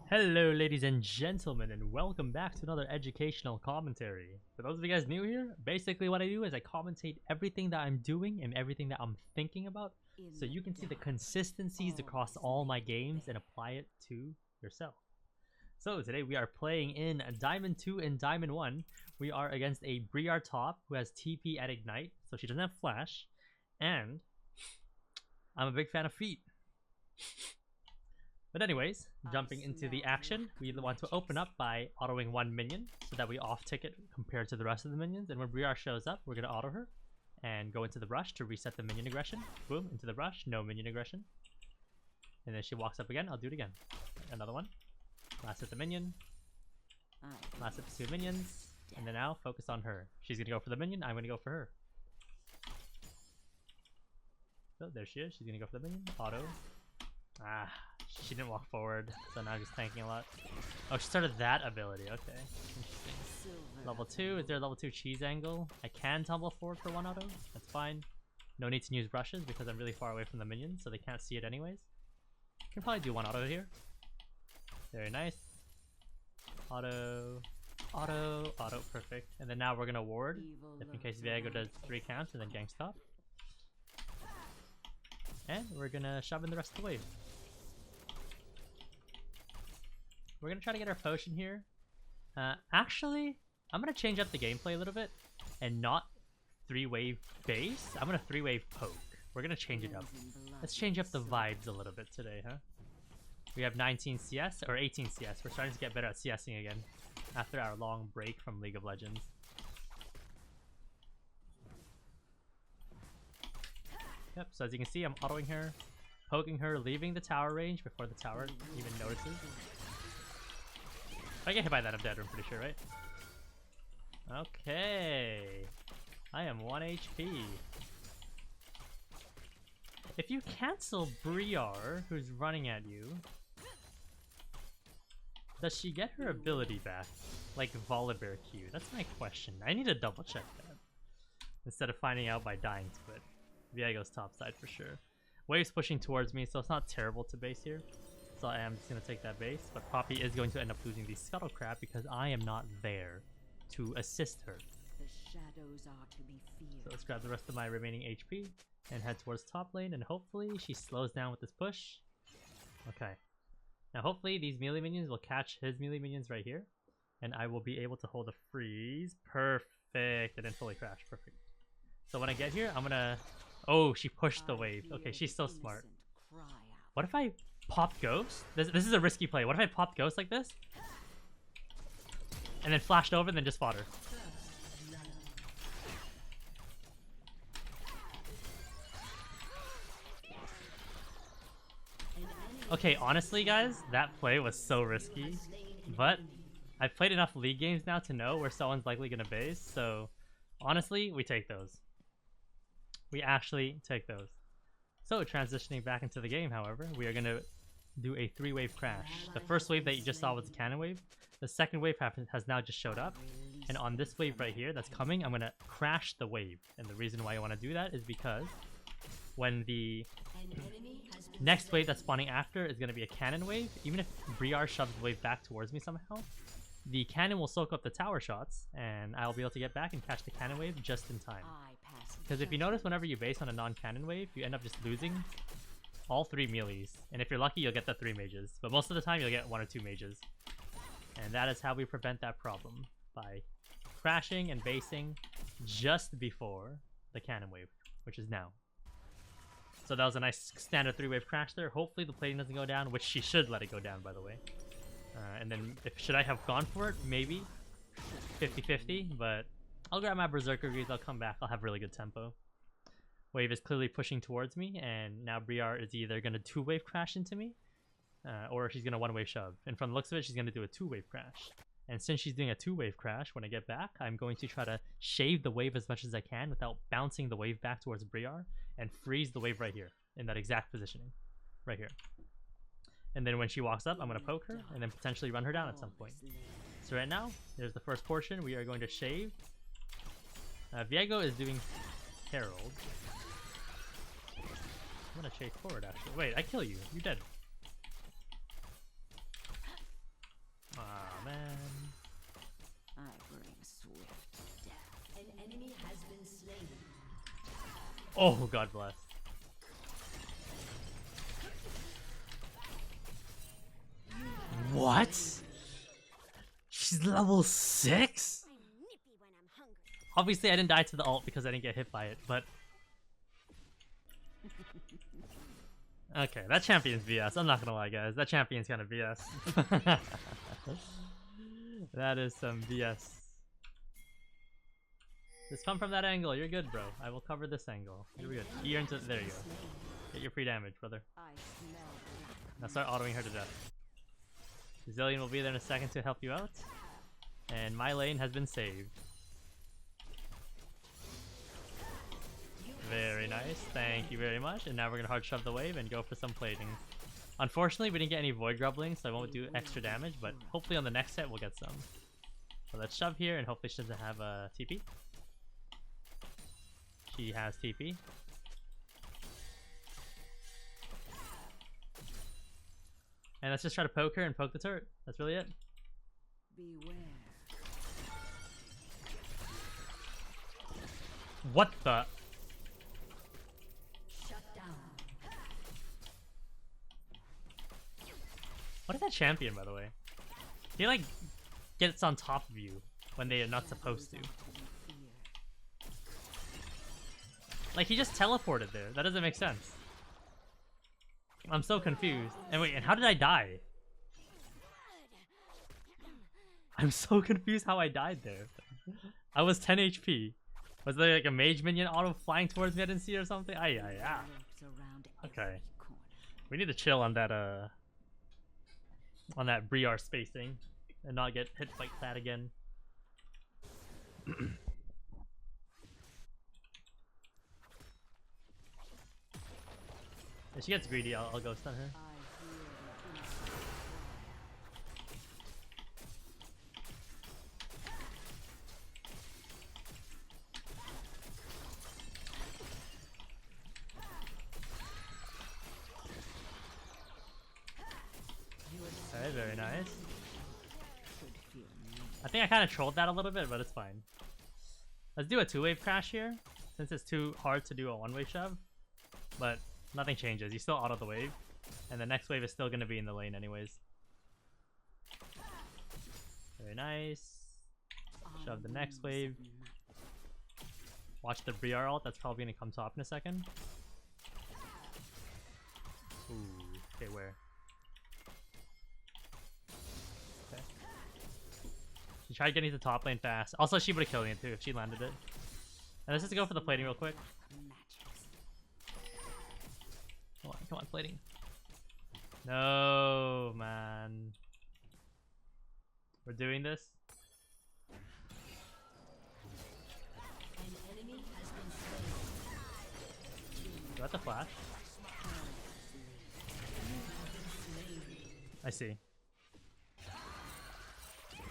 Hello, ladies and gentlemen, and welcome back to another educational commentary. For those of you guys new here, basically what I do is I commentate everything that I'm doing and everything that I'm thinking about, so you can see the consistencies across all my games and apply it to yourself. So today we are playing in Diamond 2 and Diamond 1. We are against a Briar top who has TP at Ignite, so she doesn't have Flash, and I'm a big fan of feet. But anyways, jumping into the action, we want to open up by autoing one minion so that we off-tick it compared to the rest of the minions. And when Briar shows up, we're going to auto her and go into the rush to reset the minion aggression. Boom, into the rush, no minion aggression. And then she walks up again, I'll do it again. Another one. Last hit the minion. Last hit the two minions. And then now focus on her. She's going to go for the minion, I'm going to go for her. So there she is, she's going to go for the minion. Auto. Ah, she didn't walk forward, so now I'm just tanking a lot. Oh, she started that ability, okay. Interesting. Level 2, is there a level 2 cheese angle? I can tumble forward for one auto, that's fine. No need to use rushes because I'm really far away from the minions, so they can't see it anyways. Can probably do one auto here. Very nice. Auto, auto, auto, perfect. And then now we're gonna ward, if in case Viego does 3 counts and then gang stop. And we're gonna shove in the rest of the wave. We're gonna try to get our potion here. Actually, I'm gonna change up the gameplay a little bit and not 3-wave base. I'm gonna 3-wave poke. We're gonna change it up. Let's change up the vibes a little bit today, huh? We have 19 CS, or 18 CS. We're starting to get better at CSing again after our long break from League of Legends. Yep, so as you can see, I'm autoing her, poking her, leaving the tower range before the tower even notices. If I get hit by that, I'm dead, I'm pretty sure, right? Okay. I am 1 HP. If you cancel Briar, who's running at you, does she get her ability back? Like Volibear Q? That's my question. I need to double check that. Instead of finding out by dying to it. Viego's top side for sure. Wave's pushing towards me, so it's not terrible to base here. So I am just going to take that base, but Poppy is going to end up losing the Scuttle Crab because I am not there to assist her. The shadows are to be feared. So let's grab the rest of my remaining HP and head towards top lane, and hopefully she slows down with this push. Okay. Now hopefully these melee minions will catch his melee minions right here, and I will be able to hold a freeze. Perfect. I didn't fully crash. Perfect. So when I get here, I'm going to... Oh, she pushed the wave. Okay, she's so smart. What if I pop Ghost? This is a risky play. What if I popped Ghost like this? And then flashed over and then just fought her. Okay, honestly guys, that play was so risky. But I've played enough League games now to know where someone's likely going to base. So honestly, we take those. We actually take those. So transitioning back into the game, however, we are going to do a 3-wave crash. The first wave that you just saw was the cannon wave. The second wave has now just showed up. And on this wave right here that's coming, I'm going to crash the wave. And the reason why I want to do that is because when the next wave that's spawning after is going to be a cannon wave, even if Briar shoves the wave back towards me somehow, the cannon will soak up the tower shots, and I'll be able to get back and catch the cannon wave just in time. Because if you notice, whenever you base on a non-cannon wave, you end up just losing all 3 melees. And if you're lucky, you'll get the 3 mages. But most of the time, you'll get 1 or 2 mages. And that is how we prevent that problem. By crashing and basing just before the cannon wave, which is now. So that was a nice standard 3-wave crash there. Hopefully the plating doesn't go down, which she should let it go down, by the way. And then, should I have gone for it? Maybe. 50-50, but I'll grab my Berserker Greaves, I'll come back, I'll have really good tempo. Wave is clearly pushing towards me, and now Briar is either going to 2-wave crash into me, or she's going to 1-wave shove. And from the looks of it, she's going to do a 2-wave crash. And since she's doing a 2-wave crash, when I get back, I'm going to try to shave the wave as much as I can without bouncing the wave back towards Briar, and freeze the wave right here, in that exact positioning. Right here. And then when she walks up, I'm going to poke her, and then potentially run her down at some point. So right now, there's the first portion. We are going to shave. Viego is doing herald. I'm gonna chase forward actually. Wait, I kill you. You're dead. Oh, God bless. What? She's level 6? Obviously, I didn't die to the ult because I didn't get hit by it, but... Okay, that champion's BS. I'm not gonna lie, guys. That champion's kind of BS. That is some BS. Just come from that angle. You're good, bro. I will cover this angle. You're good. You're into... There you go. Get your free damage, brother. Now start autoing her to death. Zillion will be there in a second to help you out. And my lane has been saved. Very nice. Thank you very much. And now we're going to hard shove the wave and go for some plating. Unfortunately, we didn't get any void grubbling, so I won't do extra damage, but hopefully on the next set we'll get some. So let's shove here, and hopefully she doesn't have a TP. She has TP. And let's just try to poke her and poke the turret. That's really it. Beware. What the? Shut down. What is that champion, by the way? He like gets on top of you when they are not supposed to. Like he just teleported there. That doesn't make sense. I'm so confused. And wait, and how did I die? I'm so confused how I died there. I was 10 HP. Was there like a mage minion auto flying towards me I didn't see or something? Ay, ay, ay. Okay. We need to chill on that Briar spacing and not get hit like that again. If she gets greedy, I'll go stun her. Okay, very nice. I think I kind of trolled that a little bit, but it's fine. Let's do a 2-wave crash here, since it's too hard to do a 1-wave shove. But nothing changes. You still auto the wave, and the next wave is still going to be in the lane anyways. Very nice. Shove the next wave. Watch the Briar ult. That's probably going to come top in a second. Ooh. Okay, where? Okay. She tried getting to the top lane fast. Also, she would have killed me too if she landed it. And let's just go for the plating real quick. Come on, plating. No, man. We're doing this. Do I have to flash? I see.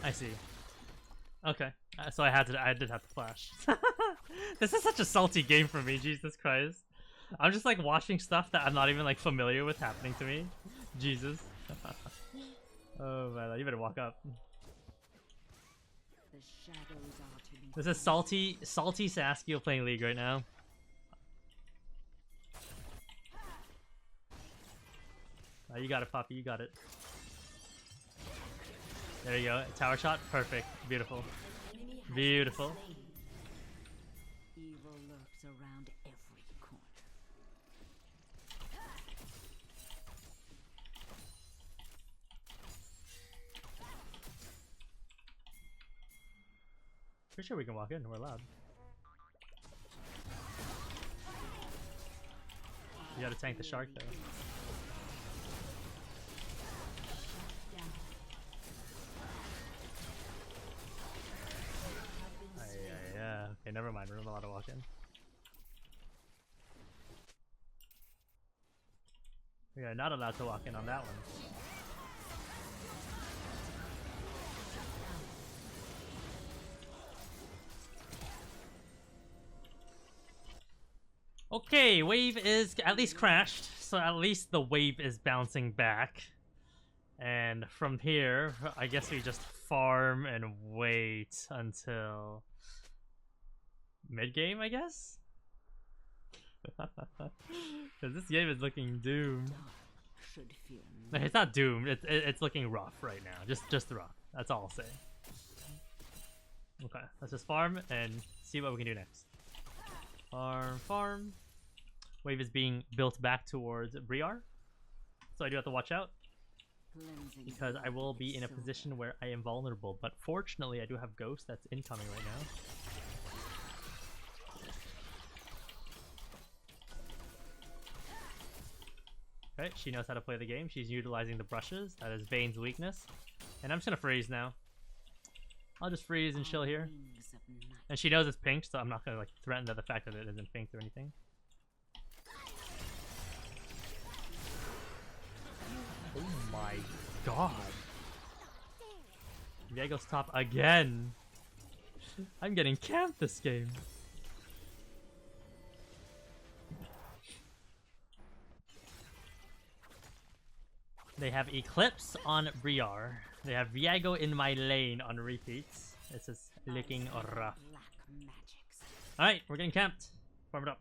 I see. Okay. So I did have to flash. This is such a salty game for me, Jesus Christ. I'm just like watching stuff that I'm not even like familiar with happening to me. Jesus. Oh man, you better walk up. This is salty Saskiel playing League right now. Oh, you got it, Poppy. You got it. There you go. Tower shot. Perfect. Beautiful. Beautiful. Evil lurks around every corner. Pretty sure we can walk in. We're allowed. You gotta tank the shark though. Yeah. Okay, never mind. We're not allowed to walk in. We are not allowed to walk in on that one. Okay, wave is at least crashed, so at least the wave is bouncing back. And from here, I guess we just farm and wait until mid game, I guess. Because this game is looking doomed. Should fear No, it's not doomed. It's looking rough right now. Just rough. That's all I'll say. Okay, let's just farm and see what we can do next. Farm. Wave is being built back towards Briar, so I do have to watch out because I will be in a position where I am vulnerable. But fortunately, I do have Ghost that's incoming right now. Okay, she knows how to play the game. She's utilizing the brushes. That is Vayne's weakness. And I'm just gonna freeze now. I'll just freeze and chill here. And she knows it's pink, so I'm not gonna like threaten the fact that it isn't pink or anything. Oh my god. Viego's top again. I'm getting camped this game. They have Eclipse on Briar. They have Viego in my lane on repeats. This is looking rough. Alright, we're getting camped. Farm it up.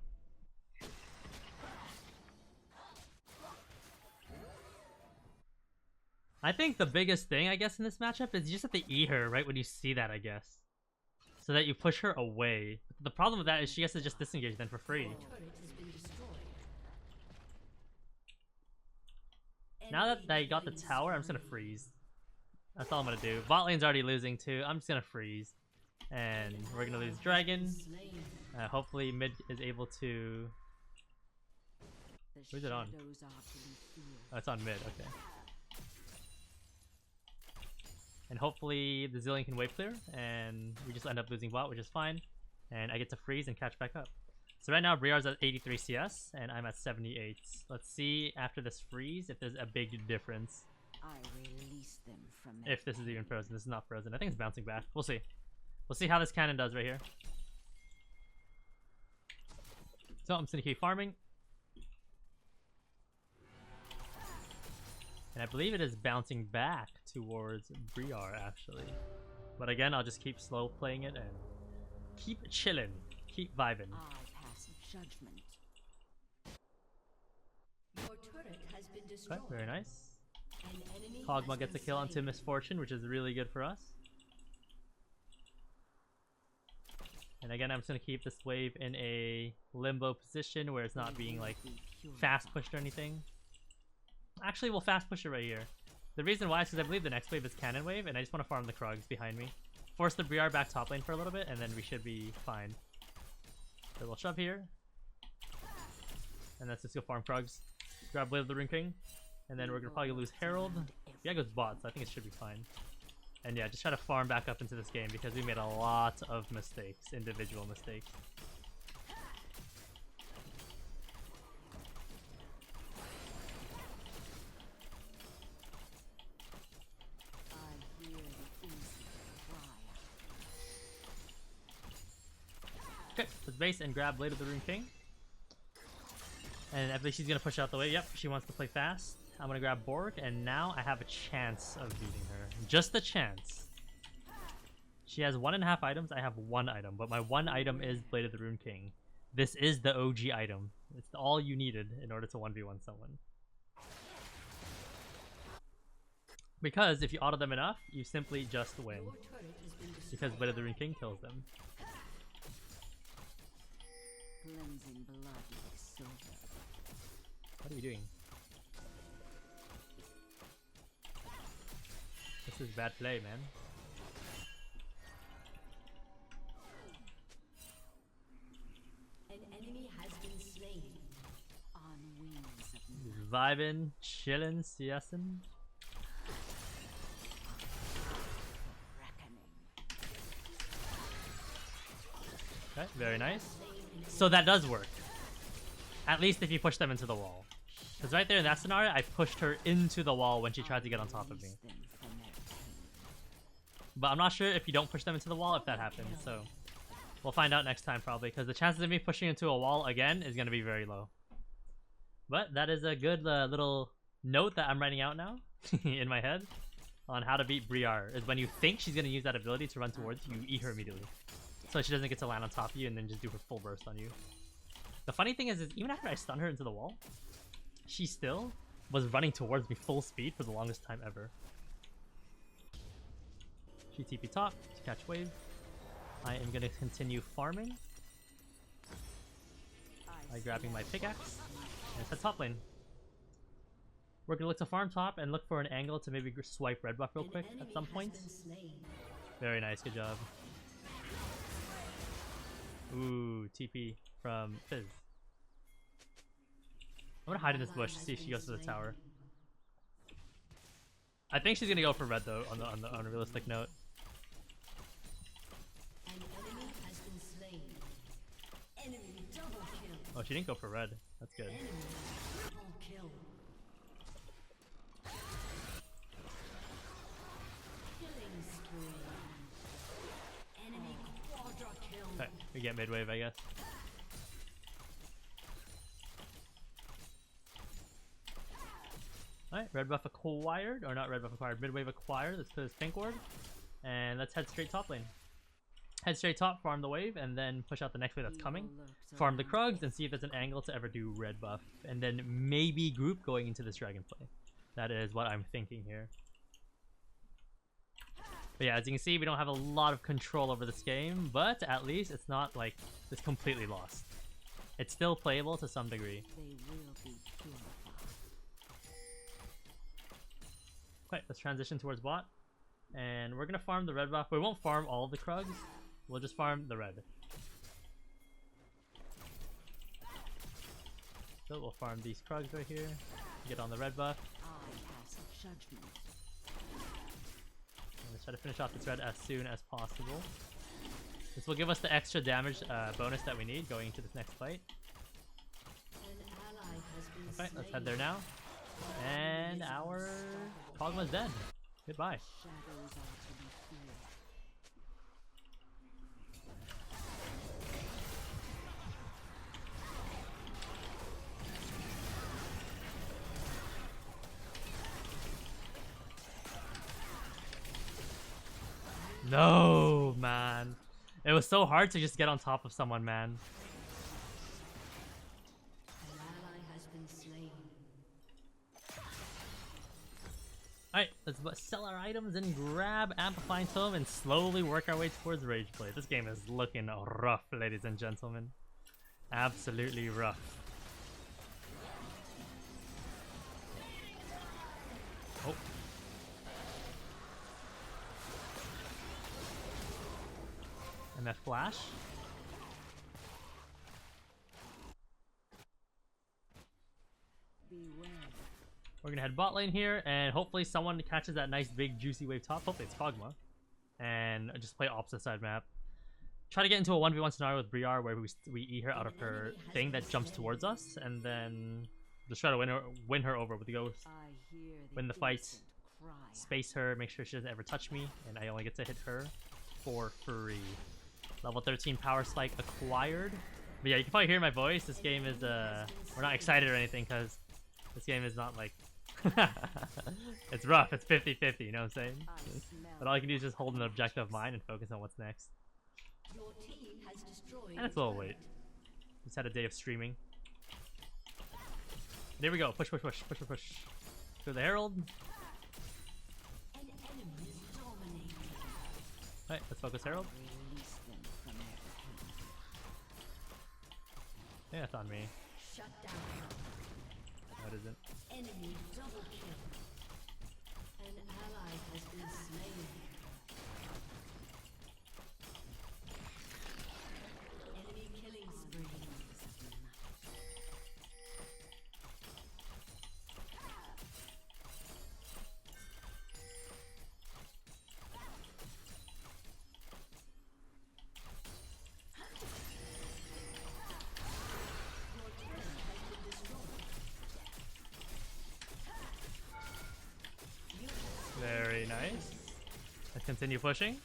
I think the biggest thing, I guess, in this matchup is you just have to E her right when you see that, I guess. So that you push her away. The problem with that is she has to just disengage then for free. Now that I got the tower, I'm just gonna freeze. That's all I'm gonna do. Bot lane's already losing too. I'm just gonna freeze. And we're gonna lose Dragon. Hopefully mid is able to... Who's it on? Oh, it's on mid, okay. And hopefully the Zillion can wave clear, and we just end up losing bot, which is fine. And I get to freeze and catch back up. So right now Briar's at 83 CS, and I'm at 78. Let's see after this freeze if there's a big difference. I release them from if this is even frozen. This is not frozen. I think it's bouncing back. We'll see. We'll see how this cannon does right here. So I'm just gonna keep farming. And I believe it is bouncing back towards Briar actually. But again, I'll just keep slow playing it and keep chilling. Keep vibing. I pass judgment. Your turret has been destroyed. Okay, very nice. An enemy Kog'Maw has gets a been kill onto slain. Misfortune, which is really good for us. And again, I'm just gonna keep this wave in a limbo position where it's not being like fast pushed or anything. Actually, we'll fast push it right here. The reason why is because I believe the next wave is Cannon Wave, and I just want to farm the Krogs behind me. Force the Briar back top lane for a little bit, and then we should be fine. So we'll shove here. And let's just go farm Krogs. Grab Blade of the Rune King. And then we're going to probably lose Herald. Yeah, goes bot, so I think it should be fine. And yeah, just try to farm back up into this game because we made a lot of mistakes, individual mistakes. Okay, let's base and grab Blade of the Rune King. And I believe she's going to push out the way. Yep, she wants to play fast. I'm going to grab Borg, and now I have a chance of beating her. Just a chance. She has 1.5 items. I have 1 item, but my 1 item is Blade of the Rune King. This is the OG item. It's all you needed in order to 1v1 someone. Because if you auto them enough, you simply just win. Because Blade of the Rune King kills them. Cleansing blood like silver. What are you doing? This is bad play, man. An enemy has been slain. On wings of Just vibing, chilling, CSing. reckoning. Okay, very nice. So that does work. At least if you push them into the wall. Because right there in that scenario, I pushed her into the wall when she tried to get on top of me. Release them from their pain. But I'm not sure if you don't push them into the wall if that happens, so we'll find out next time probably, because the chances of me pushing into a wall again is going to be very low. But that is a good little note that I'm writing out now in my head on how to beat Briar, is when you think she's going to use that ability to run towards you, you eat her immediately. so she doesn't get to land on top of you and then just do her full burst on you. The funny thing is even after I stun her into the wall, she still was running towards me full speed for the longest time ever. She TP top to catch wave. I am gonna continue farming by grabbing my pickaxe and head top lane. We're gonna look to farm top and look for an angle to maybe swipe red buff real quick at some point. Very nice, good job. Ooh, TP from Fizz. I'm gonna hide in this bush to see if she goes to the tower. I think she's gonna go for red though, on a realistic note. An enemy has been slain. Enemy double kill. Oh, she didn't go for red. That's good. Enemy triple kill. Killing spree. Enemy quadra kill. Okay, we get mid wave, I guess. Alright, red buff acquired, or not red buff acquired, mid wave acquired. Let's put his pink ward, and let's head straight top lane. Head straight top, farm the wave, and then push out the next wave that's coming. Farm the Krugs, and see if there's an angle to ever do red buff, and then maybe group going into this dragon play. That is what I'm thinking here. But yeah, as you can see, we don't have a lot of control over this game, but at least it's not like it's completely lost. It's still playable to some degree. They will be purified. Okay, let's transition towards bot. And we're gonna farm the red buff. We won't farm all of the Krugs. We'll just farm the red. So we'll farm these Krugs right here. Get on the red buff. I pass judgment. And let's try to finish off this red as soon as possible. This will give us the extra damage bonus that we need going into this next fight. An ally has been Okay, let's head slain. there now. And our Kog'Maw's dead. Goodbye. Shadows are to be feared. No, man. It was so hard to just get on top of someone, man. An ally has been slain. Alright, let's sell our items and grab Amplifying Tome and slowly work our way towards Rage Play. This game is looking rough, ladies and gentlemen. Absolutely rough. Oh. And that flash. Beware. We're gonna head bot lane here, and hopefully someone catches that nice big juicy wave top. Hopefully it's Kog'Maw. And just play opposite side map. Try to get into a 1v1 scenario with Briar where we eat her out of her thing that jumps towards us, and then just try to win her over with the ghost. I hear Win the fight. innocent cry. Space her, make sure she doesn't ever touch me, and I only get to hit her for free. Level 13 power spike acquired. But yeah, you can probably hear my voice. This game is we're not excited or anything because this game is not like it's rough. It's 50-50, you know what I'm saying? I smell But all you can do is just hold an objective mind and focus on what's next. Your team has destroyed And it's a little late. Just had a day of streaming. There we go. Push, push, push, push, push, push. Through the herald. An enemy is dominating. Alright, let's focus herald. release them from their pain. Yeah, that's on me. Shut down. No, it isn't. Enemy double kill. An ally has been slain. Enemy killing spree. Your turret has been destroyed. Very nice. Let's continue pushing.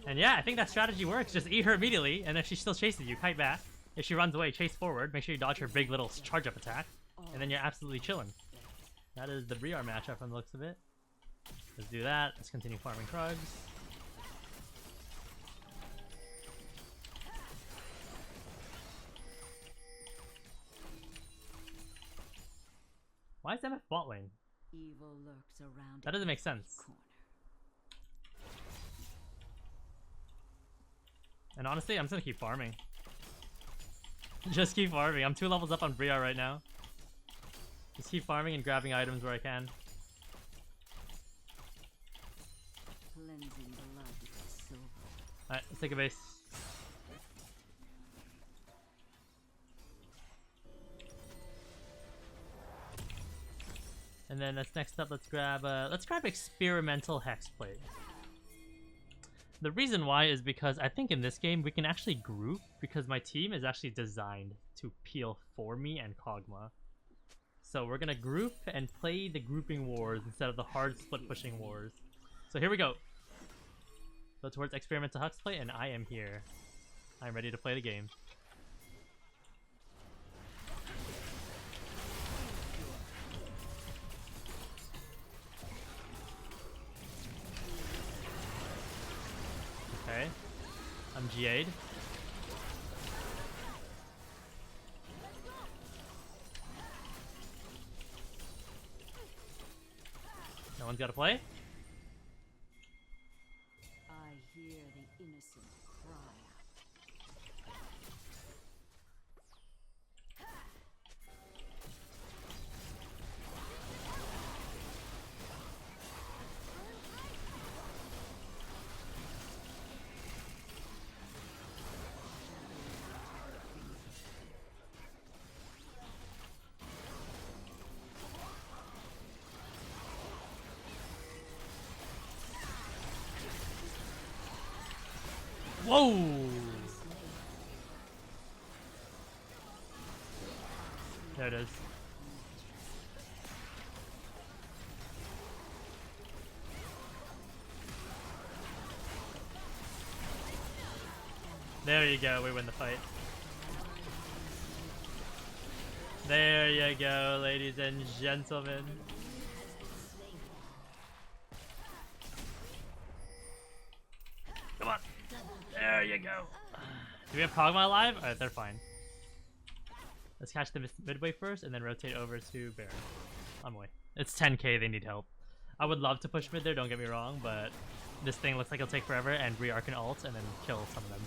And yeah, I think that strategy works. Just eat her immediately, and if she still chases you, kite back. If she runs away, chase forward. Make sure you dodge her big little charge-up attack, and then you're absolutely chilling. That is the Briar matchup from the looks of it. Let's do that. Let's continue farming Krugs. Why is MF bot lane? Evil lurks around. That doesn't make sense. Corner. And honestly, I'm just gonna keep farming. Just keep farming. I'm 2 levels up on Briar right now. Just keep farming and grabbing items where I can. Cleansing blood with silver. Alright, let's take a base. And then that's next up. Let's grab experimental hexplate. The reason why is because I think in this game we can actually group, because my team is actually designed to peel for me and Kog'Maw. So we're gonna group and play the grouping wars instead of the hard split pushing wars. So here we go. Go towards experimental hexplate, and I am here. I'm ready to play the game. Okay, I'm GA'd. No one's got to play? I hear the innocent cry out. Whoa! There it is. There you go, we win the fight. There you go, ladies and gentlemen. Come on. There you go. Do we have Kog'Maw alive? Alright, they're fine. Let's catch the midway first and then rotate over to Baron. On my way. It's 10k, they need help. I would love to push mid there, don't get me wrong, but this thing looks like it'll take forever, and Briar can ult and then kill some of them.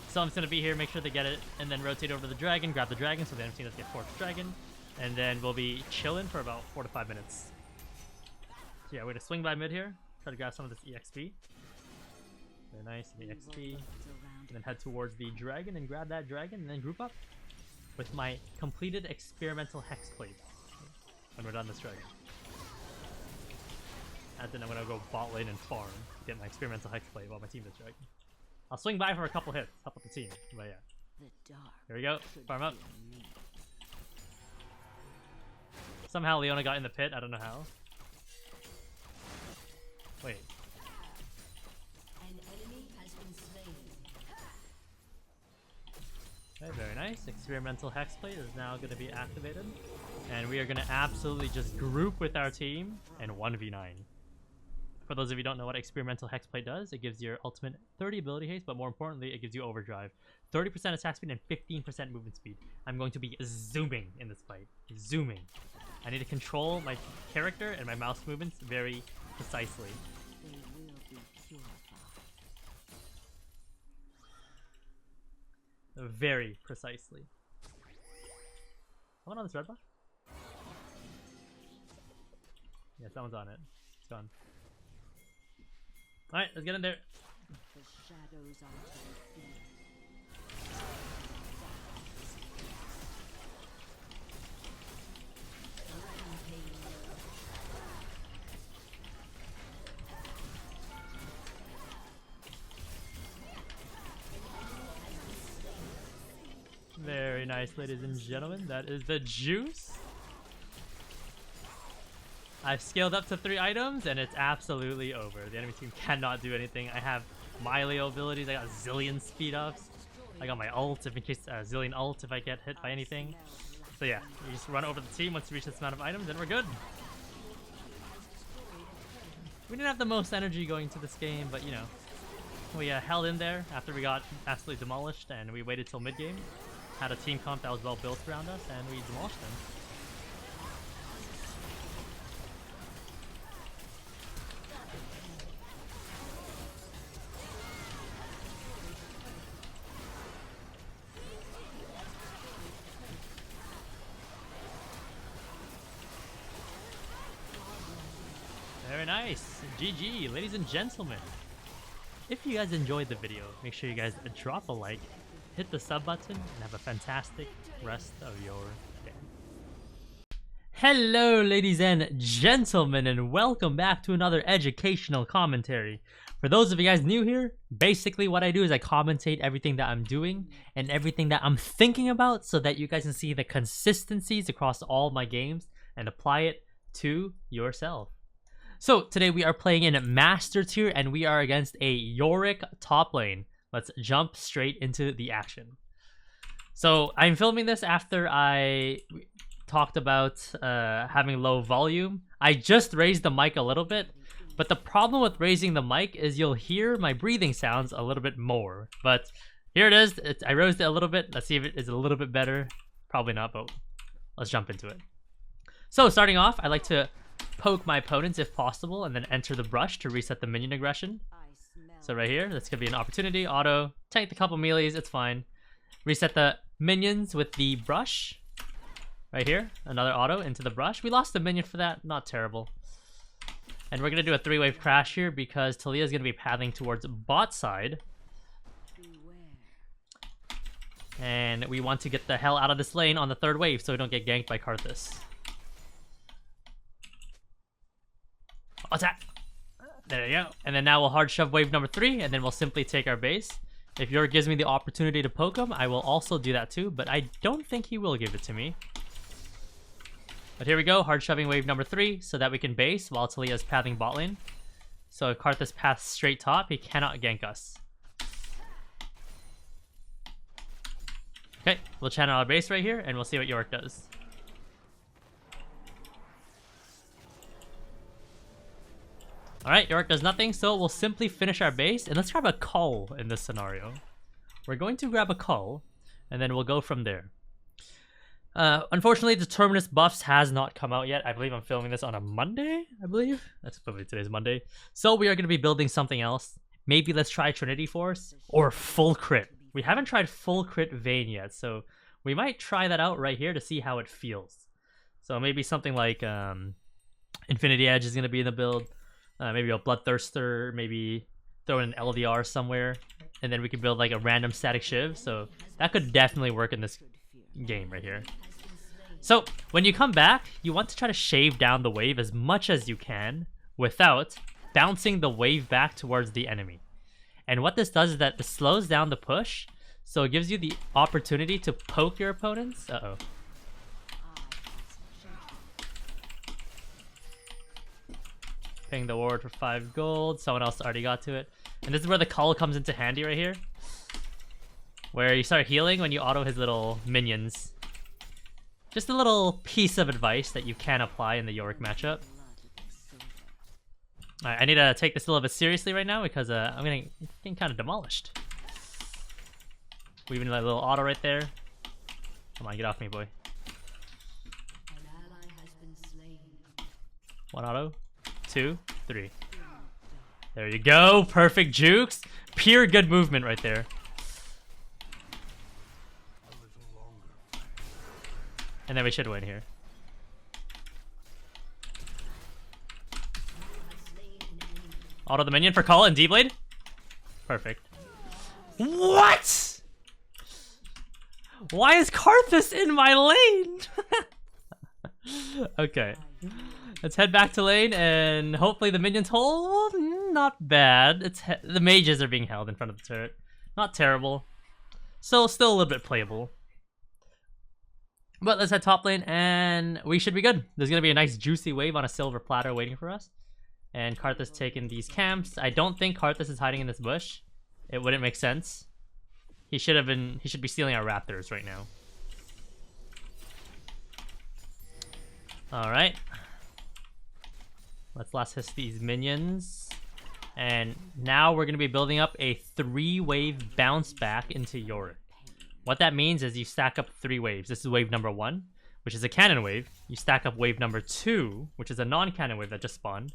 So I'm just gonna be here, make sure they get it, and then rotate over to the dragon, grab the dragon so they haven't seen us get forked dragon, and then we'll be chilling for about 4 to 5 minutes. So yeah, we're gonna swing by mid here, try to grab some of this EXP. Very nice, the EXP. And then head towards the dragon and grab that dragon, and then group up with my completed experimental hexplate when we're done this dragon. And then I'm gonna go bot lane and farm to get my experimental hexplate while my team is dragon. I'll swing by for a couple hits, help out the team. But yeah. The dark Here we go. should Farm up. fear me. Somehow Leona got in the pit, I don't know how. Wait. An enemy has been slain. Okay, very nice. Experimental hexplate is now going to be activated. And we are going to absolutely just group with our team and 1v9. For those of you who don't know what experimental hexplate does, it gives your ultimate 30 ability haste, but more importantly, it gives you overdrive. 30% attack speed and 15% movement speed. I'm going to be zooming in this fight. Zooming. I need to control my character and my mouse movements very precisely. They will be purified. Very precisely. Someone on this red buff? Yeah, someone's on it. It's gone. Alright, let's get in there. The shadows are to be feared. Very nice, ladies and gentlemen. That is the juice. I've scaled up to 3 items, and it's absolutely over. The enemy team cannot do anything. I have my Leo abilities. I got zillion speed ups. I got my ult, if in case zillion ult if I get hit by anything. So yeah, you just run over the team once you reach this amount of items, and we're good. We didn't have the most energy going to this game, but you know, we held in there after we got absolutely demolished, and we waited till mid game. Had a team comp that was well built around us, and we demolished them. Very nice. GG, ladies and gentlemen. If you guys enjoyed the video, make sure you guys drop a like, hit the sub button, and have a fantastic rest of your day. Hello, ladies and gentlemen, and welcome back to another educational commentary. For those of you guys new here, basically what I do is I commentate everything that I'm doing and everything that I'm thinking about so that you guys can see the consistencies across all my games and apply it to yourself. So today we are playing in Master Tier and we are against a Yorick top lane. Let's jump straight into the action. So I'm filming this after I talked about having low volume. I just raised the mic a little bit, but the problem with raising the mic is you'll hear my breathing sounds a little bit more. But here it is. I raised it a little bit. Let's see if it is a little bit better. Probably not, but let's jump into it. So starting off, I like to poke my opponents if possible and then enter the brush to reset the minion aggression. So right here, that's gonna be an opportunity. Auto, tank the couple melees, it's fine. Reset the minions with the brush. Right here, another auto into the brush. We lost the minion for that, not terrible. And we're gonna do a 3-wave crash here because Talia's gonna be pathing towards bot side. And we want to get the hell out of this lane on the 3rd wave so we don't get ganked by Karthus. Attack! There you go. And then now we'll hard shove wave number 3 and then we'll simply take our base. If Yorick gives me the opportunity to poke him, I will also do that too, but I don't think he will give it to me. But here we go, hard shoving wave number 3 so that we can base while Talia's pathing bot lane. So if Karthus paths straight top, he cannot gank us. Okay, we'll channel our base right here and we'll see what Yorick does. Alright, Yorick does nothing, so we'll simply finish our base and let's grab a cull in this scenario. We're going to grab a cull and then we'll go from there. Unfortunately, the Terminus buffs has not come out yet. I believe I'm filming this on a Monday, I believe. That's probably today's Monday. So we are going to be building something else. Maybe let's try Trinity Force or full crit. We haven't tried full crit Vayne yet, so we might try that out right here to see how it feels. So maybe something like Infinity Edge is going to be in the build. Maybe a Bloodthirster, maybe throw in an LDR somewhere, and then we could build like a random static shiv. So that could definitely work in this game right here. So when you come back, you want to try to shave down the wave as much as you can without bouncing the wave back towards the enemy. And what this does is that it slows down the push, so it gives you the opportunity to poke your opponents. Uh-oh. Paying the ward for 5 gold. Someone else already got to it. And this is where the cull comes into handy right here. Where you start healing when you auto his little minions. Just a little piece of advice that you can apply in the Yorick matchup. Alright, I need to take this a little bit seriously right now because I'm getting kind of demolished. Weaving a little auto right there. Come on, get off me, boy. One auto. 2, 3. There you go. Perfect jukes. Pure good movement right there. And then we should win here. Auto the minion for call and D-Blade. Perfect. What? Why is Karthus in my lane? Okay. Let's head back to lane and hopefully the minions hold. Not bad. The mages are being held in front of the turret. Not terrible. So still a little bit playable. But let's head top lane and we should be good. There's going to be a nice juicy wave on a silver platter waiting for us. And Karthus taking these camps. I don't think Karthus is hiding in this bush. It wouldn't make sense. He should be stealing our raptors right now. Alright. Let's last hit these minions. And now we're going to be building up a 3-wave bounce back into Yorick. What that means is you stack up 3 waves. This is wave number 1, which is a cannon wave. You stack up wave number 2, which is a non-cannon wave that just spawned.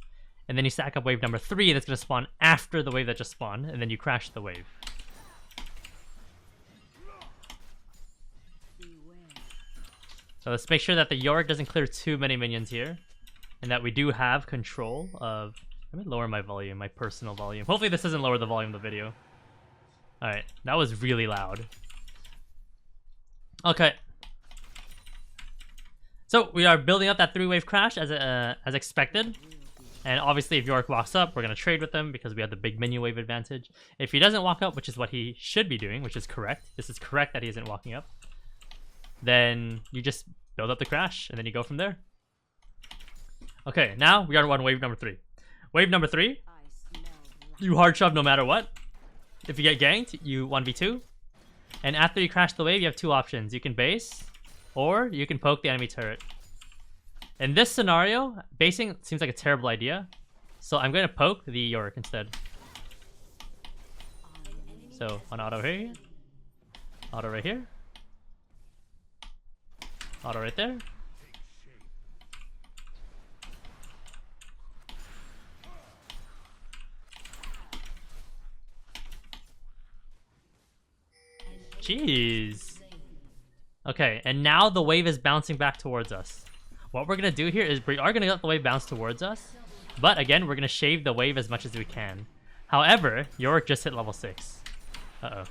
And then you stack up wave number 3 that's going to spawn after the wave that just spawned. And then you crash the wave. So let's make sure that the Yorick doesn't clear too many minions here. and that we do have control of... Let me lower my volume, my personal volume. Hopefully this doesn't lower the volume of the video. Alright, that was really loud. Okay. So we are building up that 3-wave crash as expected. And obviously if Yorick walks up, we're going to trade with him because we have the big minion wave advantage. If he doesn't walk up, which is what he should be doing, which is correct. This is correct that he isn't walking up. Then you just build up the crash and then you go from there. Okay, now we are on wave number 3. Wave number 3, you hard shove no matter what. If you get ganked, you 1v2. And after you crash the wave, you have 2 options. You can base, or you can poke the enemy turret. In this scenario, basing seems like a terrible idea. So I'm going to poke the Yorick instead. So, on auto here. Auto right here. Auto right there. Jeez. Okay, and now the wave is bouncing back towards us. What we're gonna do here is we are gonna let the wave bounce towards us, but again, we're gonna shave the wave as much as we can. However, Yorick just hit level 6. Uh-oh.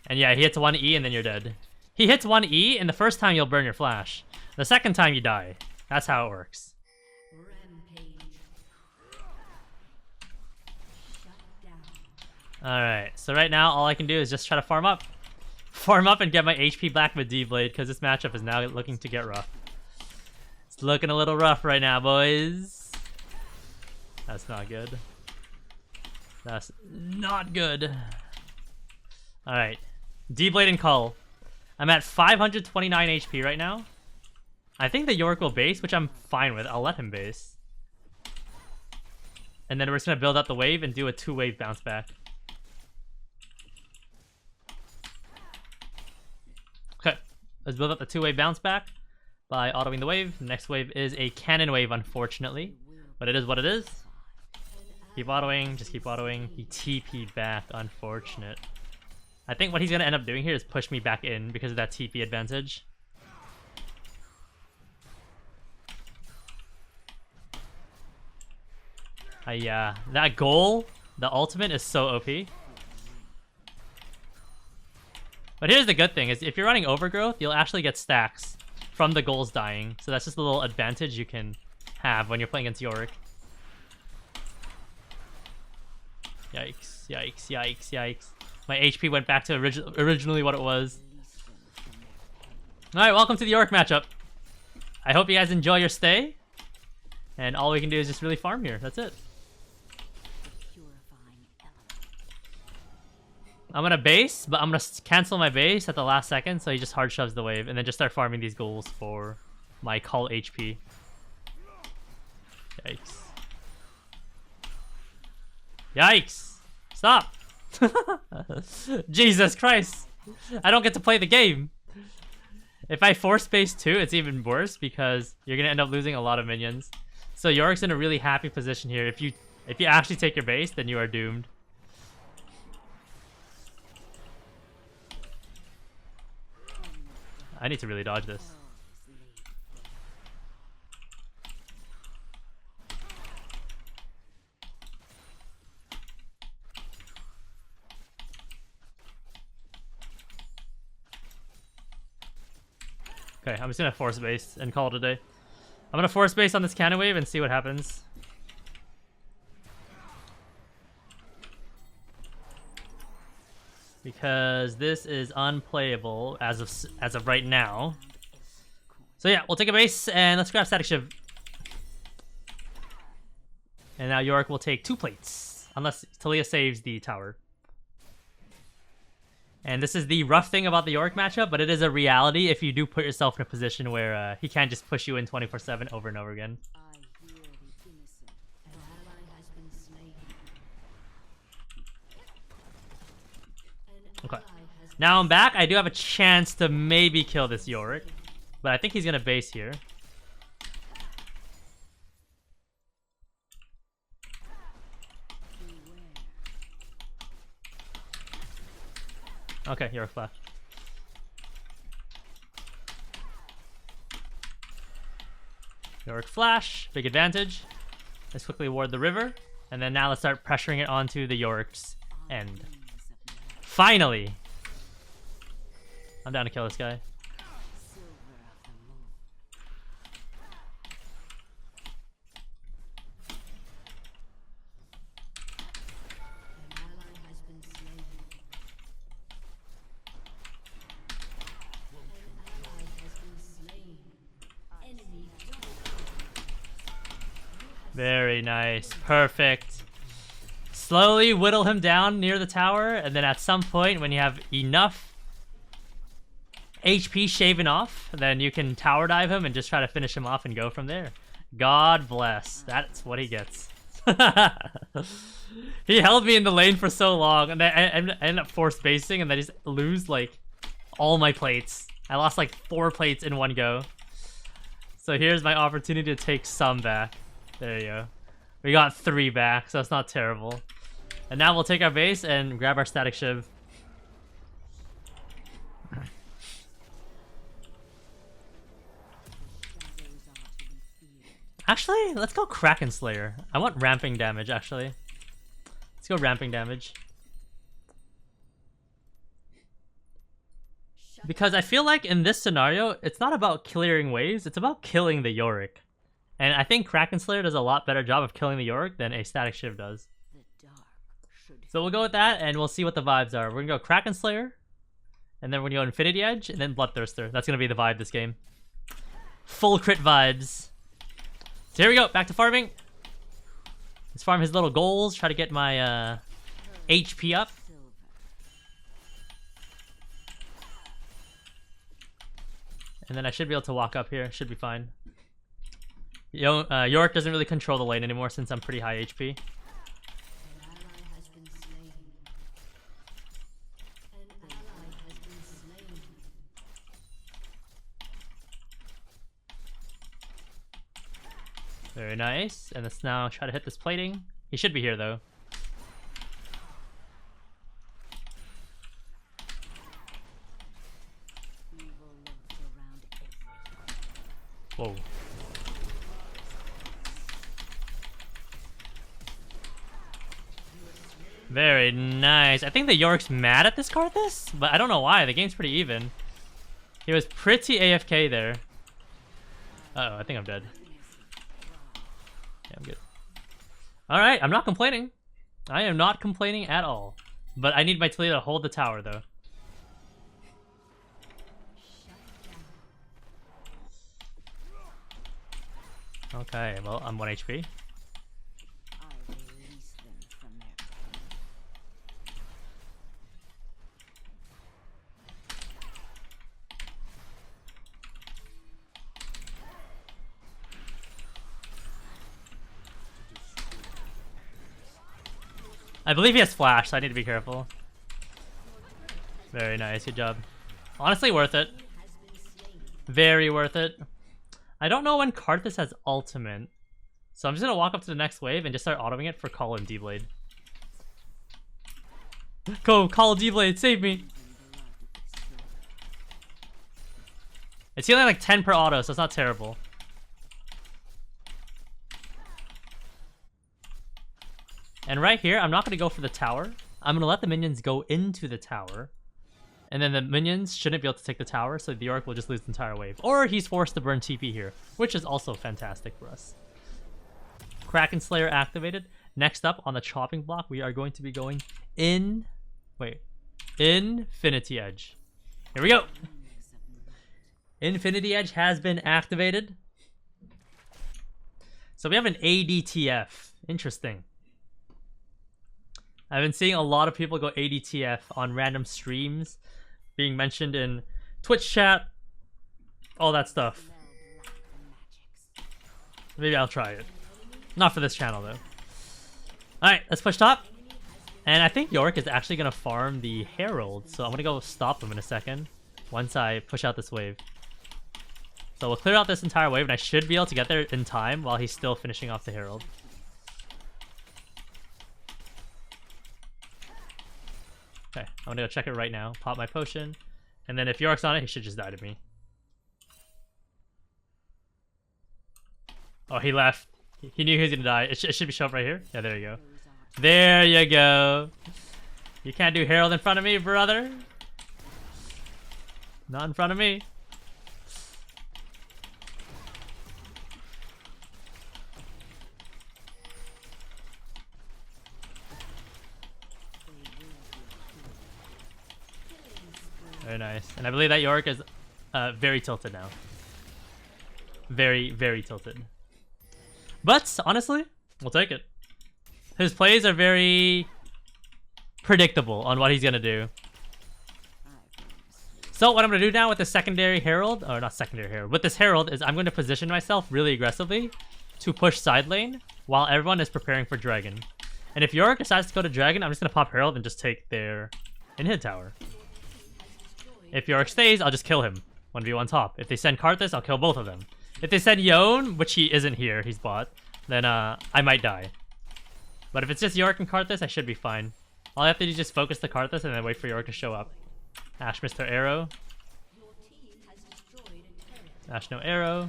And yeah, he hits 1E and then you're dead. He hits 1E, and the first time you'll burn your flash. The second time you die. That's how it works. Alright, so right now all I can do is just try to farm up. Farm up and get my HP back with D-Blade, because this matchup is now looking to get rough. It's looking a little rough right now, boys. That's not good. That's not good. Alright. D-Blade and Cull. I'm at 529 HP right now. I think the Yorick will base, which I'm fine with. I'll let him base. And then we're just going to build up the wave and do a 2-wave bounce back. Okay. Let's build up the 2-wave bounce back by autoing the wave. The next wave is a cannon wave, unfortunately. But it is what it is. Keep autoing. Just keep autoing. He TP'd back. Unfortunate. I think what he's going to end up doing here is push me back in because of that TP advantage. That goal, the ultimate, is so OP. But here's the good thing, is if you're running Overgrowth, you'll actually get stacks from the goals dying. So that's just a little advantage you can have when you're playing against Yorick. Yikes, yikes, yikes, yikes. My HP went back to originally what it was. Alright, welcome to the Yorick matchup. I hope you guys enjoy your stay. And all we can do is just really farm here. That's it. I'm gonna base, but I'm gonna cancel my base at the last second, so he just hard shoves the wave, and then just start farming these goals for my Cull HP. Yikes. Yikes! Stop! Jesus Christ! I don't get to play the game! If I force base 2, it's even worse, because you're gonna end up losing a lot of minions. So Yorick's in a really happy position here. If you actually take your base, then you are doomed. I need to really dodge this. Okay, I'm just gonna force base and call it a day. I'm gonna force base on this cannon wave and see what happens. Because this is unplayable as of right now. So yeah, we'll take a base and let's grab Static Shiv. And now Yorick will take 2 plates, unless Talia saves the tower. And this is the rough thing about the Yorick matchup, but it is a reality if you do put yourself in a position where he can't just push you in 24/7 over and over again. Okay. Now I'm back. I do have a chance to maybe kill this Yorick, but I think he's gonna base here. Okay, Yorick flash. Yorick flash, big advantage. Let's quickly ward the river, and then now let's start pressuring it onto the Yorick's end. Finally! I'm down to kill this guy. Very nice. Perfect. Slowly whittle him down near the tower, and then at some point when you have enough HP shaven off, then you can tower dive him and just try to finish him off and go from there. God bless. That's what he gets. He held me in the lane for so long, and then I ended up force basing, and then I just lose like all my plates. I lost like 4 plates in one go. So here's my opportunity to take some back. There you go. We got 3 back, so that's not terrible. And now we'll take our base and grab our static shiv. Actually, let's go Kraken Slayer. I want ramping damage, actually. Let's go ramping damage. Because I feel like in this scenario, it's not about clearing waves, it's about killing the Yorick. And I think Kraken Slayer does a lot better job of killing the Yorick than a static shiv does. So we'll go with that, and we'll see what the vibes are. We're gonna go Kraken Slayer, and then we're gonna go Infinity Edge, and then Bloodthirster. That's gonna be the vibe this game. Full crit vibes. So here we go, back to farming. Let's farm his little goals, try to get my HP up. And then I should be able to walk up here, should be fine. Yorick doesn't really control the lane anymore since I'm pretty high HP. Very nice. And let's now try to hit this plating. He should be here though. Whoa. Very nice. I think the Yorick's mad at this Karthus, but I don't know why. The game's pretty even. He was pretty AFK there. Uh-oh, I think I'm dead. Yeah, I'm good. Alright, I'm not complaining. I am not complaining at all. But I need my Talia to hold the tower, though. Okay, well, I'm 1 HP. I believe he has flash, so I need to be careful. Very nice, good job. Honestly, worth it. Very worth it. I don't know when Karthus has ultimate, so I'm just gonna walk up to the next wave and just start autoing it for Call and D-Blade. Go, Call D-Blade, save me! It's healing like 10 per auto, so it's not terrible. And right here, I'm not going to go for the tower. I'm going to let the minions go into the tower. And then the minions shouldn't be able to take the tower, so the Yorick will just lose the entire wave. Or he's forced to burn TP here, which is also fantastic for us. Kraken Slayer activated. Next up on the chopping block, we are going to be going in... Wait. Infinity Edge. Here we go! Infinity Edge has been activated. So we have an ADTF. Interesting. I've been seeing a lot of people go ADTF on random streams, being mentioned in Twitch chat, all that stuff. Maybe I'll try it. Not for this channel though. Alright, let's push top. And I think Yorick is actually going to farm the Herald, so I'm going to go stop him in a second once I push out this wave. So we'll clear out this entire wave, and I should be able to get there in time while he's still finishing off the Herald. Okay, I'm gonna go check it right now. Pop my potion. And then if Yorick's on it, he should just die to me. Oh, he left. He knew he was gonna die. It should be show up right here. Yeah, there you go. There you go. You can't do Herald in front of me, brother. Not in front of me. Very nice. And I believe that Yorick is very tilted now. Very, very tilted. But, honestly, we'll take it. His plays are very predictable on what he's going to do. So what I'm going to do now with the secondary Herald, or not secondary Herald, with this Herald is I'm going to position myself really aggressively to push side lane while everyone is preparing for Dragon. And if Yorick decides to go to Dragon, I'm just going to pop Herald and just take their in-hit tower. If Yorick stays, I'll just kill him. 1v1 top. If they send Karthus, I'll kill both of them. If they send Yone, which he isn't here, he's bot, then I might die. But if it's just Yorick and Karthus, I should be fine. All I have to do is just focus the Karthus and then wait for Yorick to show up. Ash missed her arrow. Ash no arrow.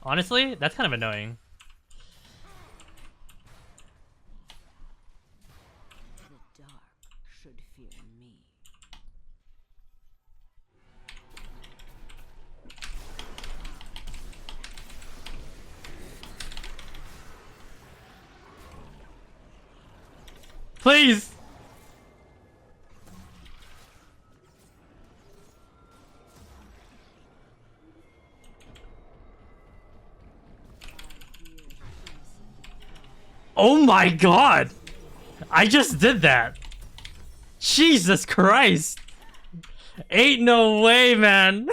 Honestly, that's kind of annoying. The dark should fear me. Please! Oh my god! I just did that! Jesus Christ! Ain't no way, man!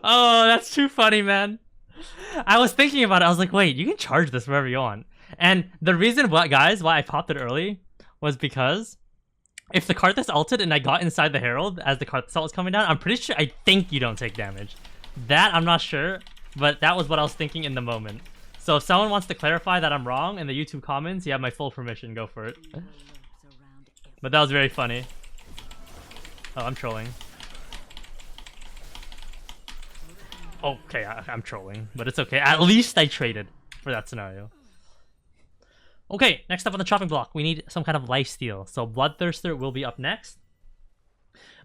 Oh, that's too funny, man. I was thinking about it, I was like, wait, you can charge this wherever you want. And the reason why, guys, why I popped it early was because if the Karthus ulted and I got inside the Herald as the Karthus ult was coming down, I'm pretty sure, I think you don't take damage. That, I'm not sure, but that was what I was thinking in the moment. So if someone wants to clarify that I'm wrong in the YouTube comments, you have my full permission, go for it. But that was very funny. Oh, I'm trolling. Okay, I'm trolling, but it's okay. At least I traded for that scenario. Okay, next up on the chopping block, we need some kind of lifesteal. So Bloodthirster will be up next.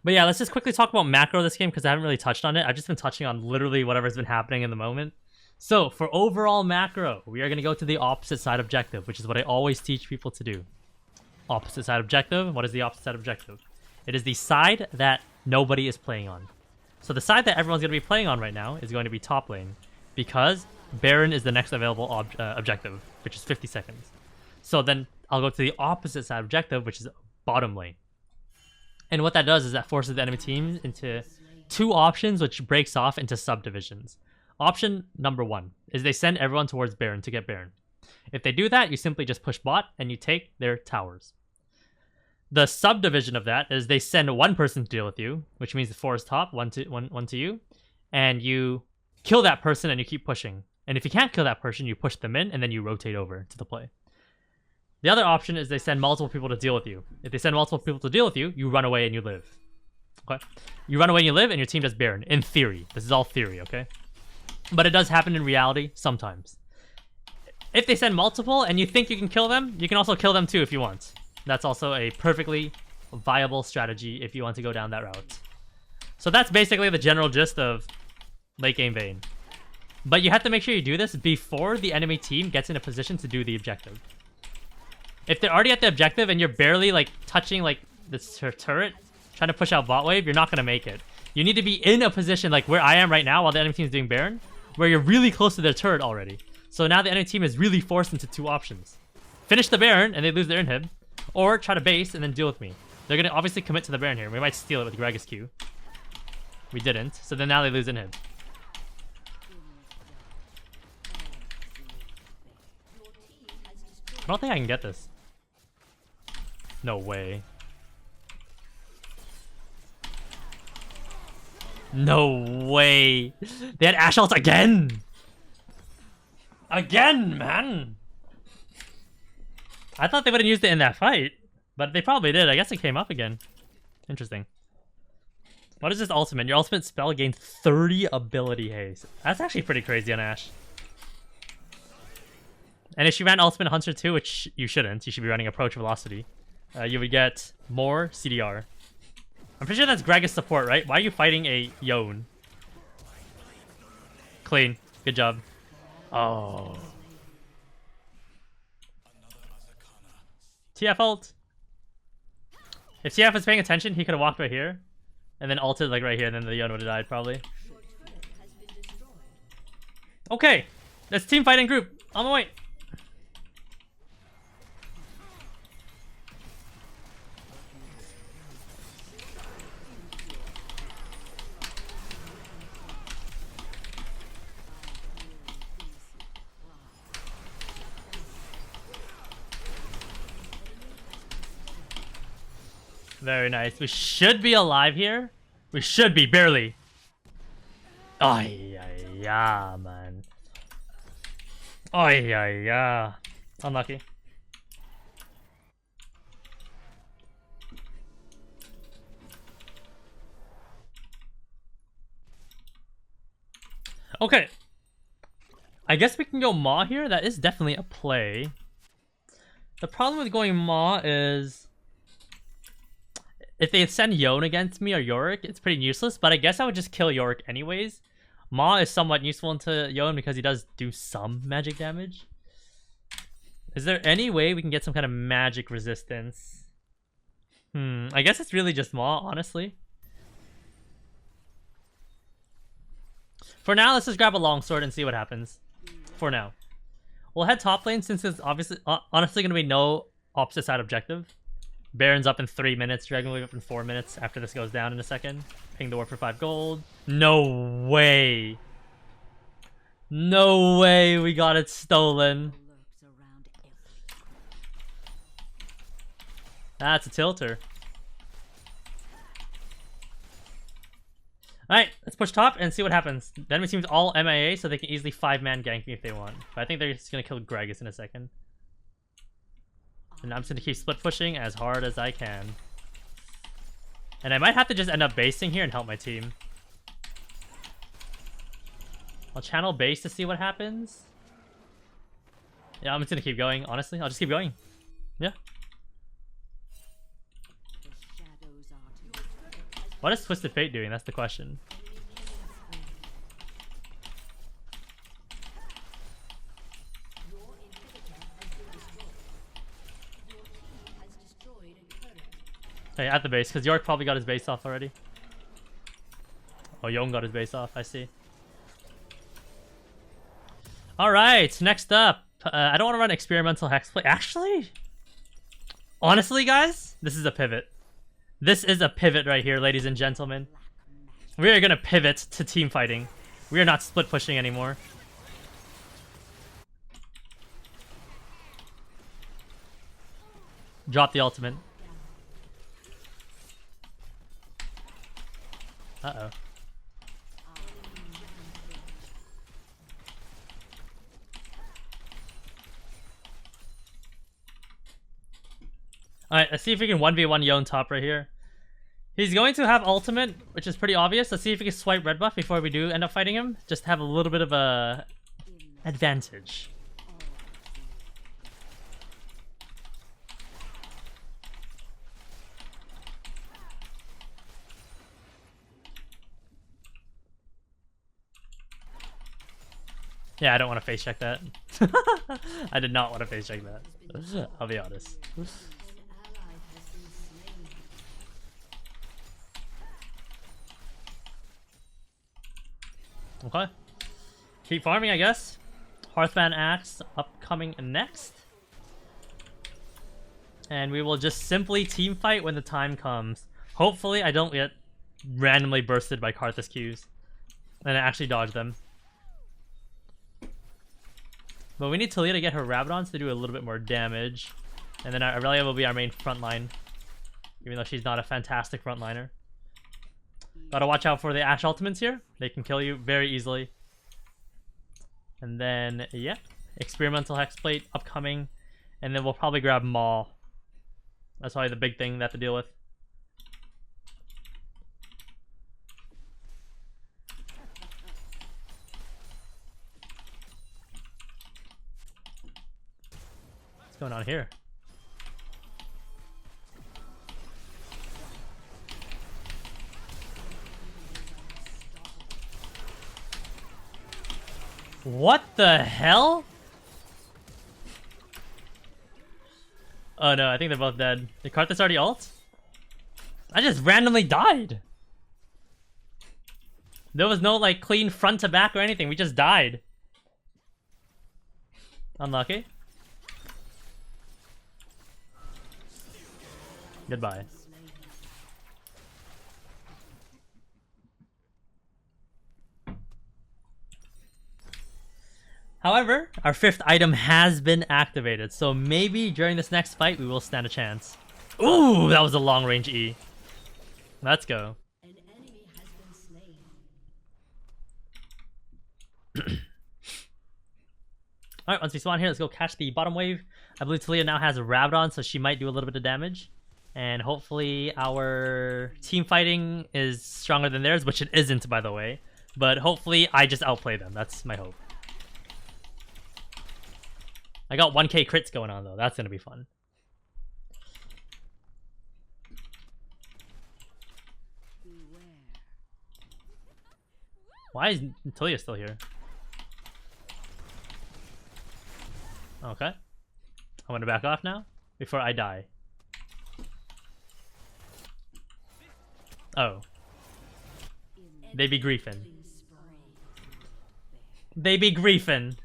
But yeah, let's just quickly talk about macro this game because I haven't really touched on it. I've just been touching on literally whatever's been happening in the moment. So for overall macro, we are going to go to the opposite side objective, which is what I always teach people to do. Opposite side objective. What is the opposite side objective? It is the side that nobody is playing on. So the side that everyone's going to be playing on right now is going to be top lane because Baron is the next available objective, which is 50 seconds. So then I'll go to the opposite side objective, which is bottom lane. And what that does is that forces the enemy team into two options, which breaks off into subdivisions. Option number 1 is they send everyone towards Baron to get Baron. If they do that, you simply just push bot and you take their towers. The subdivision of that is they send one person to deal with you, which means the 4 is top, one to you, and you kill that person and you keep pushing. And if you can't kill that person, you push them in and then you rotate over to the play. The other option is they send multiple people to deal with you. If they send multiple people to deal with you, you run away and you live. Okay? You run away and you live and your team does Baron. In theory. This is all theory, okay? But it does happen in reality sometimes. If they send multiple and you think you can kill them, you can also kill them too if you want. That's also a perfectly viable strategy if you want to go down that route. So that's basically the general gist of late game Vayne. But you have to make sure you do this before the enemy team gets in a position to do the objective. If they're already at the objective and you're barely like touching like this turret, trying to push out bot wave, you're not going to make it. You need to be in a position like where I am right now while the enemy team is doing Baron, where you're really close to their turret already. So now the enemy team is really forced into two options. Finish the Baron and they lose their inhib, or try to base and then deal with me. They're going to obviously commit to the Baron here. We might steal it with Gragas Q. We didn't, so then now they lose inhib. I don't think I can get this. No way. No way. They had Ash ult again. Again, man. I thought they would have used it in that fight, but they probably did. I guess it came up again. Interesting. What is this ultimate? Your ultimate spell gains 30 ability haste. That's actually pretty crazy on Ashe. And if she ran ultimate Hunter too, which you shouldn't, you should be running approach velocity, you would get more CDR. I'm pretty sure that's Gragas support, right? Why are you fighting a Yone? Clean. Good job. Oh. TF ult. If TF was paying attention, he could have walked right here. And then ulted like right here, and then the Yone would have died probably. Okay. Let's team fight in group. On the way. Very nice. We should be alive here. We should be, barely. Ay, yeah, man. Ay, yeah. Unlucky. Okay. I guess we can go Maw here. That is definitely a play. The problem with going Maw is if they send Yone against me or Yorick, it's pretty useless, but I guess I would just kill Yorick anyways. Maw is somewhat useful into Yone because he does do some magic damage. Is there any way we can get some kind of magic resistance? I guess it's really just Maw, honestly. For now, let's just grab a longsword and see what happens. For now. We'll head top lane since it's obviously, honestly going to be no opposite side objective. Baron's up in 3 minutes, Dragon Wave up in 4 minutes after this goes down in a second. Ping the war for 5 gold. No way. No way we got it stolen. That's a tilter. Alright, let's push top and see what happens. The enemy team's all MIA, so they can easily 5-man gank me if they want. But I think they're just going to kill Gragas in a second. And I'm just going to keep split pushing as hard as I can. And I might have to just end up basing here and help my team. I'll channel base to see what happens. Yeah, I'm just going to keep going, honestly. I'll just keep going. Yeah. What is Twisted Fate doing? That's the question. Hey, at the base, because Yorick probably got his base off already. Oh, Yone got his base off, I see. Alright, next up. I don't want to run experimental hexplate. Actually, honestly, guys, this is a pivot. This is a pivot right here, ladies and gentlemen. We are going to pivot to team fighting. We are not split pushing anymore. Drop the ultimate. Uh-oh. Alright, let's see if we can 1v1 Yone top right here. He's going to have ultimate, which is pretty obvious. Let's see if we can swipe red buff before we do end up fighting him. Just to have a little bit of a advantage. Yeah, I don't want to face check that. I did not want to face check that. I'll be honest. Okay. Keep farming, I guess. Hearthman Axe upcoming next. And we will just simply team fight when the time comes. Hopefully, I don't get randomly bursted by Karthus Qs. And I actually dodge them. But we need Talia to get her Rabadons to do a little bit more damage. And then Aurelia will be our main frontline. Even though she's not a fantastic frontliner. Gotta watch out for the Ashe ultimates here. They can kill you very easily. And then, yeah. Experimental Hexplate upcoming. And then we'll probably grab Maul. That's probably the big thing they have to deal with. What's going on here? What the hell? Oh no, I think they're both dead. Did Karthus already ult? I just randomly died. There was no like clean front to back or anything. We just died. Unlucky. Goodbye. However, our 5th item has been activated, so maybe during this next fight we will stand a chance. Ooh, that was a long range E. Let's go. An enemy has been slain. Alright, once we spawn here, let's go catch the bottom wave. I believe Talia now has a Rabadon, so she might do a little bit of damage. And hopefully our team fighting is stronger than theirs, which it isn't, by the way. But hopefully I just outplay them. That's my hope. I got 1k crits going on, though. That's going to be fun. Why is Talia still here? Okay. I'm going to back off now before I die. Oh. They be griefing. They be griefing.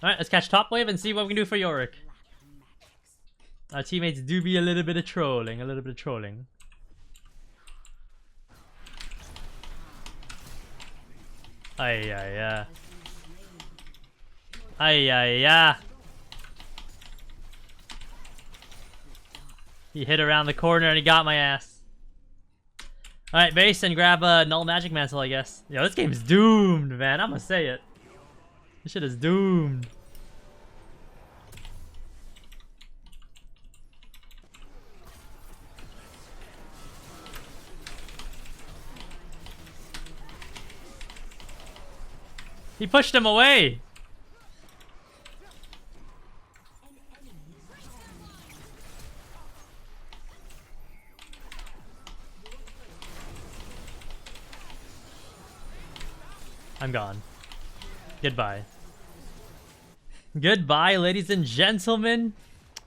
Alright, let's catch top wave and see what we can do for Yorick. Our teammates do be a little bit of trolling, Ay, ay, ay. Ay, ay, ay. He hit around the corner and he got my ass. Alright, base and grab a null magic mantle, I guess. Yo, this game's doomed, man. I'm gonna say it. This shit is doomed. He pushed him away. I'm gone. Goodbye. Goodbye, ladies and gentlemen.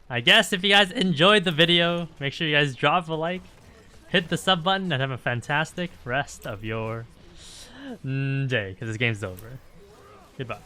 I guess if you guys enjoyed the video, make sure you guys drop a like, hit the sub button, and have a fantastic rest of your day, because this game's over. Goodbye.